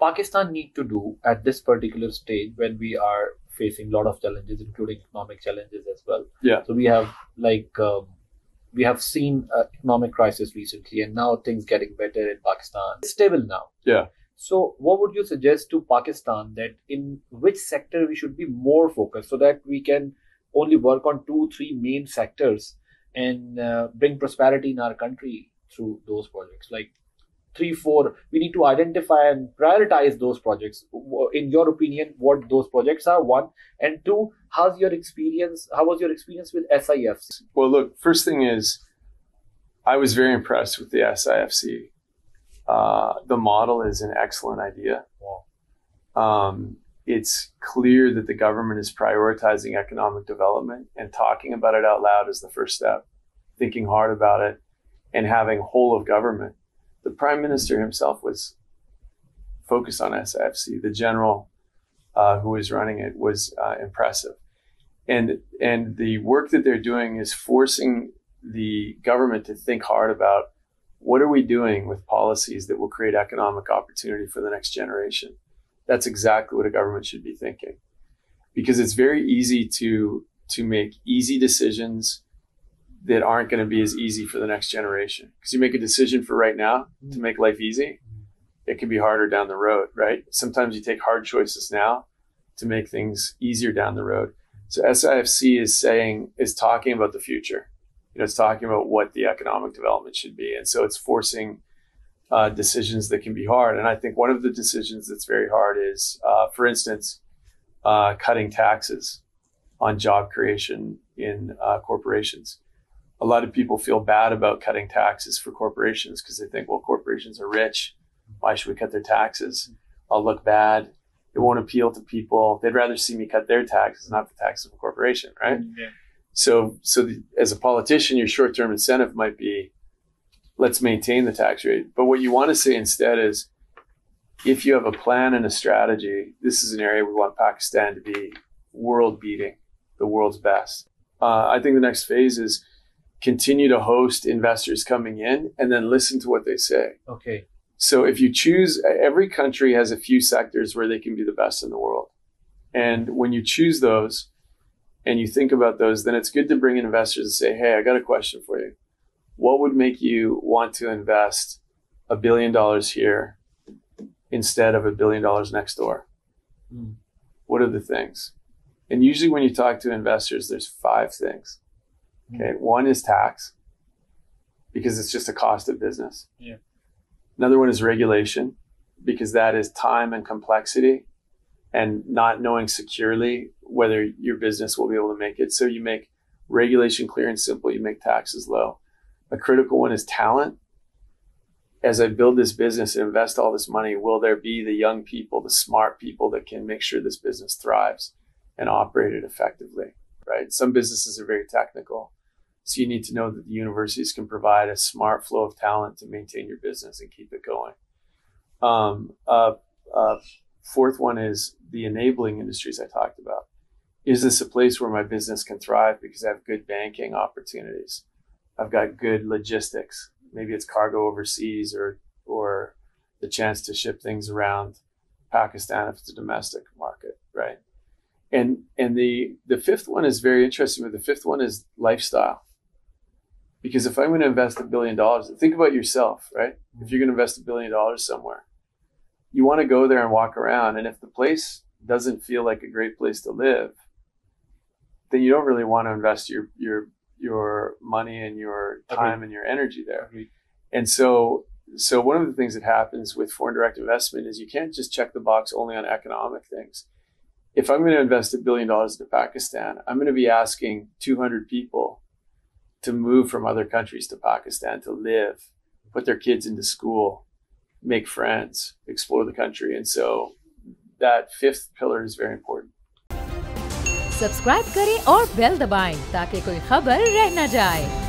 Pakistan need to do at this particular stage when we are facing a lot of challenges, including economic challenges as well? Yeah. So we have we have seen economic crisis recently, and now things getting better in Pakistan. It's stable now. Yeah. So what would you suggest to Pakistan that in which sector we should be more focused so that we can only work on 2-3 main sectors and bring prosperity in our country through those projects? Like 3-4, we need to identify and prioritize those projects. In your opinion, what those projects are, one, and two, how was your experience with SIFC? Well, look, first thing is, I was very impressed with the SIFC. The model is an excellent idea. Wow. It's clear that the government is prioritizing economic development, and talking about it out loud is the first step. Thinking hard about it and having whole of government. The Prime Minister himself was focused on SIFC. The general who was running it was impressive. And the work that they're doing is forcing the government to think hard about what are we doing with policies that will create economic opportunity for the next generation. That's exactly what a government should be thinking. Because it's very easy to make easy decisions that aren't going to be as easy for the next generation. Because you make a decision for right now to make life easy, it can be harder down the road, right? Sometimes you take hard choices now to make things easier down the road. So SIFC is talking about the future. It's talking about what the economic development should be. And so it's forcing decisions that can be hard. And I think one of the decisions that's very hard is, for instance, cutting taxes on job creation in corporations. A lot of people feel bad about cutting taxes for corporations because they think, well, corporations are rich. Why should we cut their taxes? I'll look bad. It won't appeal to people. They'd rather see me cut their taxes, not the taxes of a corporation, right? Yeah. So as a politician, your short-term incentive might be, let's maintain the tax rate. But what you want to say instead is, if you have a plan and a strategy, this is an area we want Pakistan to be world-beating, the world's best. I think the next phase is continue to host investors coming in and then listen to what they say. Okay. So if you choose, every country has a few sectors where they can be the best in the world. And when you choose those and you think about those, then it's good to bring in investors and say, hey, I got a question for you. What would make you want to invest $1 billion here instead of $1 billion next door? What are the things? And usually when you talk to investors, there's 5 things. Okay, one is tax, because it's just a cost of business. Yeah. Another one is regulation, because that is time and complexity and not knowing securely whether your business will be able to make it. So you make regulation clear and simple, you make taxes low. A critical one is talent. As I build this business and invest all this money, will there be the young people, the smart people that can make sure this business thrives and operate it effectively, right? Some businesses are very technical. So you need to know that the universities can provide a smart flow of talent to maintain your business and keep it going. Fourth one is the enabling industries I talked about. Is this a place where my business can thrive because I have good banking opportunities? I've got good logistics. Maybe it's cargo overseas or the chance to ship things around Pakistan if it's a domestic market, right? And the fifth one is very interesting, but the fifth one is lifestyle. Because if I'm going to invest $1 billion, think about yourself, right? If you're going to invest $1 billion somewhere, you want to go there and walk around. And if the place doesn't feel like a great place to live, then you don't really want to invest your money and your time and your energy there. And so one of the things that happens with foreign direct investment is you can't just check the box only on economic things. If I'm going to invest $1 billion into Pakistan, I'm going to be asking 200 people to move from other countries to Pakistan to live, put their kids into school, make friends, explore the country. And so that fifth pillar is very important. Subscribe करें और bell दबाएं ताकि कोई खबर रह न जाए।